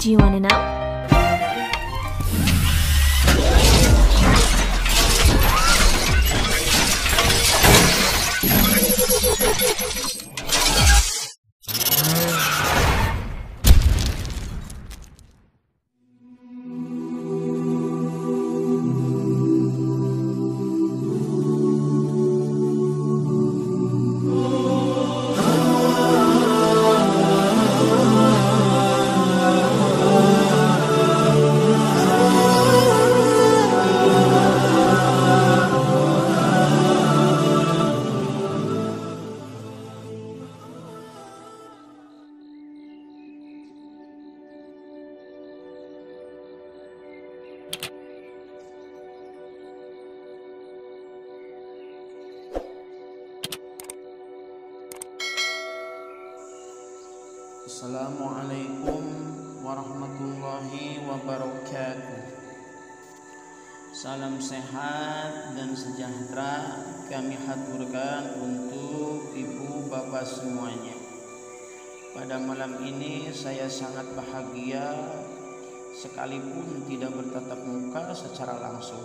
Do you want to know? Assalamualaikum warahmatullahi wabarakatuh. Salam sehat dan sejahtera kami haturkan untuk ibu bapak semuanya. Pada malam ini saya sangat bahagia sekalipun tidak bertatap muka secara langsung.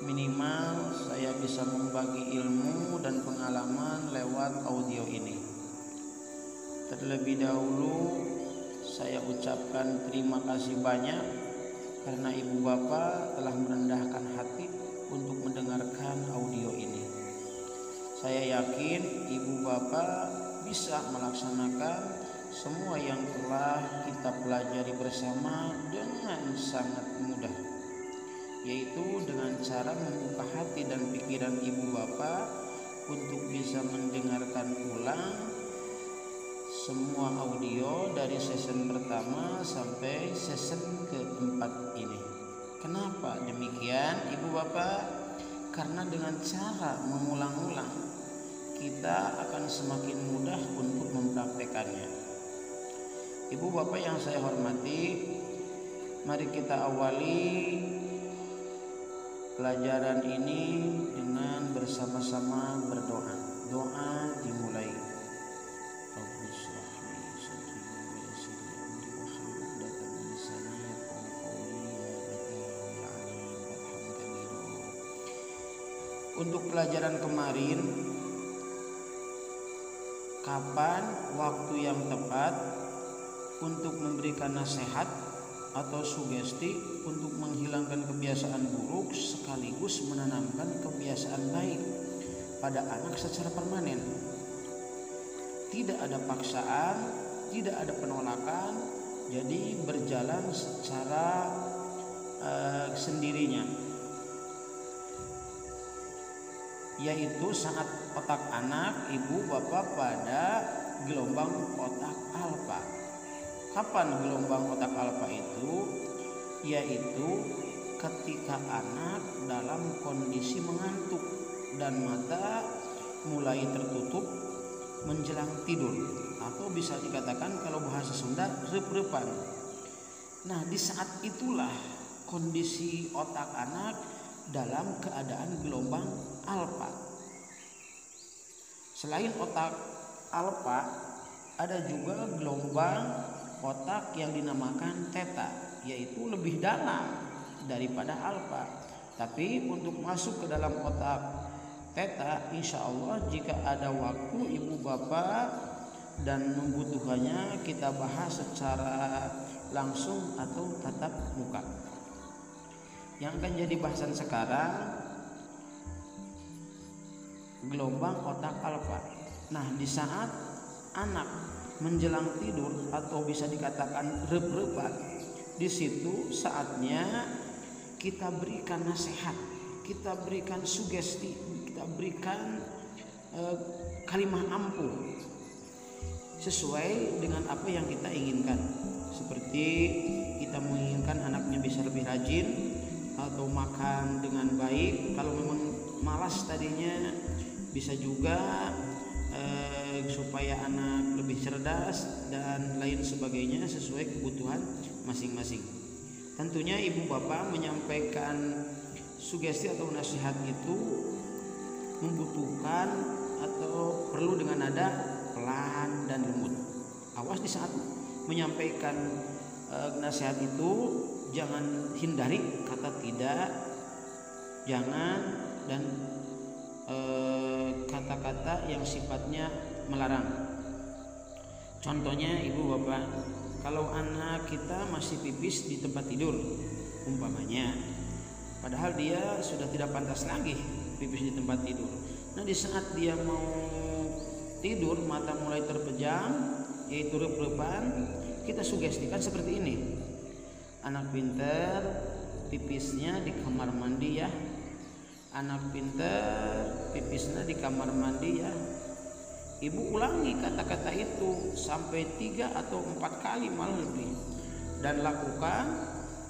Minimal saya bisa membagi ilmu dan pengalaman lewat audio ini. Terlebih dahulu saya ucapkan terima kasih banyak karena ibu bapak telah merendahkan hati untuk mendengarkan audio ini. Saya yakin ibu bapak bisa melaksanakan semua yang telah kita pelajari bersama dengan sangat mudah, yaitu dengan cara membuka hati dan pikiran ibu bapak untuk bisa mendengarkan ulang semua audio dari season pertama sampai season keempat ini. Kenapa demikian ibu bapak? Karena dengan cara mengulang-ulang kita akan semakin mudah untuk mempraktekannya. Ibu bapak yang saya hormati, mari kita awali pelajaran ini dengan bersama-sama berdoa. Doa dimulai. Untuk pelajaran kemarin, kapan waktu yang tepat untuk memberikan nasihat atau sugesti untuk menghilangkan kebiasaan buruk sekaligus menanamkan kebiasaan baik pada anak secara permanen. Tidak ada paksaan, tidak ada penolakan, jadi berjalan secara sendirinya, yaitu saat otak anak ibu bapak pada gelombang otak alfa. Kapan gelombang otak alfa itu? Yaitu ketika anak dalam kondisi mengantuk dan mata mulai tertutup menjelang tidur, atau bisa dikatakan kalau bahasa Sunda rep-repan. Nah, di saat itulah kondisi otak anak dalam keadaan gelombang alfa. Selain otak alfa, ada juga gelombang otak yang dinamakan theta, yaitu lebih dalam daripada alfa. Tapi untuk masuk ke dalam otak theta, insya Allah jika ada waktu ibu bapak dan membutuhkannya, kita bahas secara langsung atau tatap muka. Yang akan jadi bahasan sekarang gelombang otak alfa. Nah, di saat anak menjelang tidur atau bisa dikatakan rep-repan, di situ saatnya kita berikan nasihat, kita berikan sugesti, kita berikan kalimah ampuh sesuai dengan apa yang kita inginkan. Seperti kita menginginkan anaknya bisa lebih rajin atau makan dengan baik. Kalau memang malas tadinya, bisa juga supaya anak lebih cerdas dan lain sebagainya sesuai kebutuhan masing-masing. Tentunya ibu bapak menyampaikan sugesti atau nasihat itu membutuhkan atau perlu dengan nada pelan dan lembut. Awas di saat menyampaikan nasihat itu jangan hindari kata tidak, jangan, dan kata-kata yang sifatnya melarang. Contohnya ibu bapak, kalau anak kita masih pipis di tempat tidur umpamanya, padahal dia sudah tidak pantas lagi pipis di tempat tidur. Nah di saat dia mau tidur, mata mulai terpejam, yaitu rep-repan, kita sugestikan seperti ini, anak pinter pipisnya di kamar mandi ya, anak pinter pipisnya di kamar mandi ya. Ibu ulangi kata-kata itu sampai 3 atau 4 kali malah lebih, dan lakukan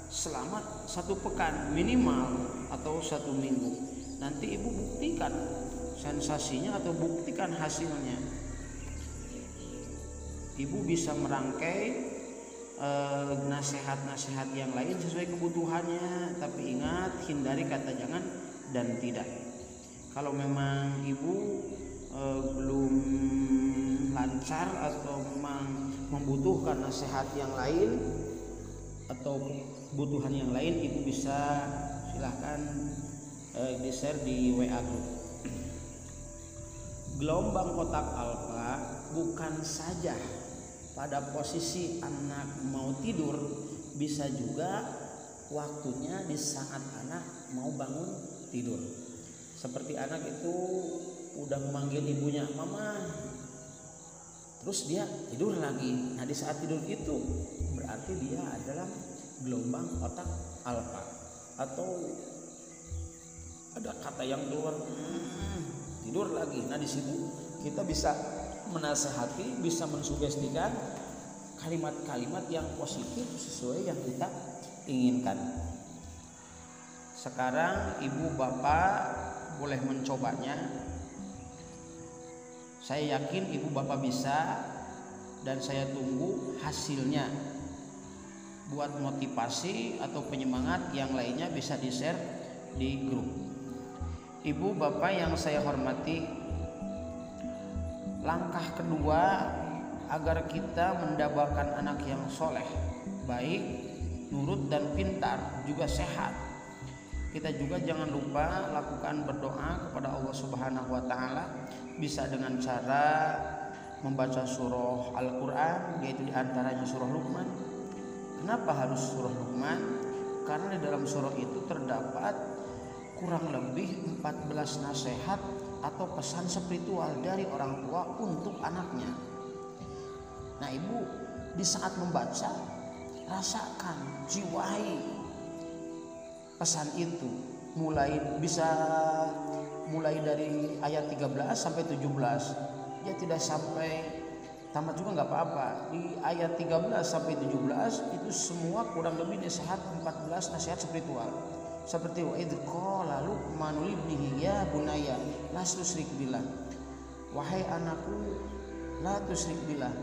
selama 1 pekan minimal atau 1 minggu. Nanti ibu buktikan sensasinya atau buktikan hasilnya. Ibu bisa merangkai nasihat-nasihat yang lain sesuai kebutuhannya, tapi ingat, hindari kata jangan dan tidak. Kalau memang ibu belum lancar atau memang membutuhkan nasihat yang lain atau kebutuhan yang lain, ibu bisa silahkan di-share di WA group. Gelombang otak alfa bukan saja pada posisi anak mau tidur, bisa juga waktunya di saat anak mau bangun tidur. Seperti anak itu udah memanggil ibunya, mama, terus dia tidur lagi. Nah di saat tidur itu berarti dia adalah gelombang otak alfa, atau ada kata yang keluar tidur lagi. Nah di situ kita bisa menasehati, bisa mensugestikan kalimat-kalimat yang positif sesuai yang kita inginkan. Sekarang ibu bapak boleh mencobanya. Saya yakin ibu bapak bisa, dan saya tunggu hasilnya. Buat motivasi atau penyemangat yang lainnya bisa di-share di grup. Ibu bapak yang saya hormati, langkah kedua agar kita mendapatkan anak yang soleh, baik, nurut dan pintar, juga sehat, kita juga jangan lupa lakukan berdoa kepada Allah Subhanahu wa taala, bisa dengan cara membaca surah Al-Qur'an, yaitu diantaranya surah Luqman. Kenapa harus surah Luqman? Karena di dalam surah itu terdapat kurang lebih 14 nasihat atau pesan spiritual dari orang tua untuk anaknya. Nah ibu di saat membaca, rasakan, jiwai pesan itu, mulai dari ayat 13 sampai 17. Ya tidak sampai tamat juga nggak apa-apa. Di ayat 13 sampai 17 itu semua kurang lebih nasihat, 14 nasihat spiritual. Seperti wa idz qala Luqmanu libnihi ya bunayya la tusyrik billah. Wahai anakku, la tusyrik billah,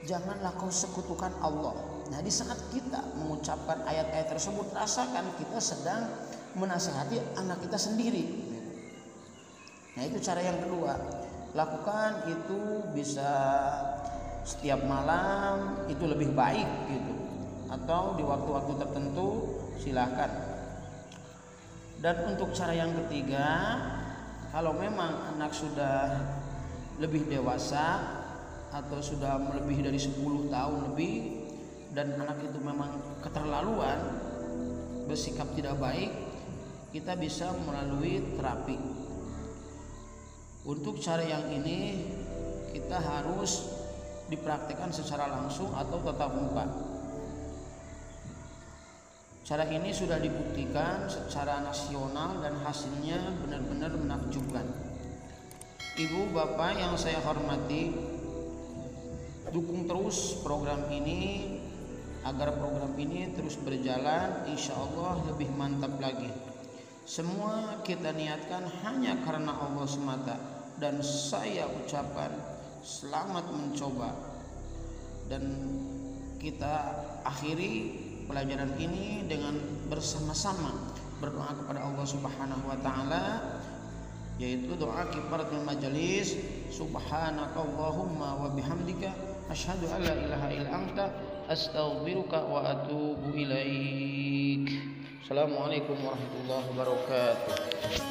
janganlah kau sekutukan Allah. Nah di saat kita mengucapkan ayat-ayat tersebut, rasakan kita sedang menasihati anak kita sendiri. Nah itu cara yang kedua. Lakukan itu bisa setiap malam, itu lebih baik gitu, atau di waktu-waktu tertentu silahkan. Dan untuk cara yang ketiga, kalau memang anak sudah lebih dewasa atau sudah lebih dari 10 tahun lebih, dan anak itu memang keterlaluan bersikap tidak baik, kita bisa melalui terapi. Untuk cara yang ini kita harus dipraktikkan secara langsung atau tatap muka. Cara ini sudah dibuktikan secara nasional dan hasilnya benar-benar menakjubkan. Ibu bapak yang saya hormati, dukung terus program ini agar program ini terus berjalan, insya Allah lebih mantap lagi. Semua kita niatkan hanya karena Allah semata, dan saya ucapkan selamat mencoba. Dan kita akhiri pelajaran ini dengan bersama-sama berdoa kepada Allah Subhanahu wa taala, yaitu doa kifaratul majelis, subhanakallahumma wa bihamdika asyhadu an la ilaha illa anta astaghfiruka wa atubu ilaik. Assalamualaikum warahmatullahi wabarakatuh.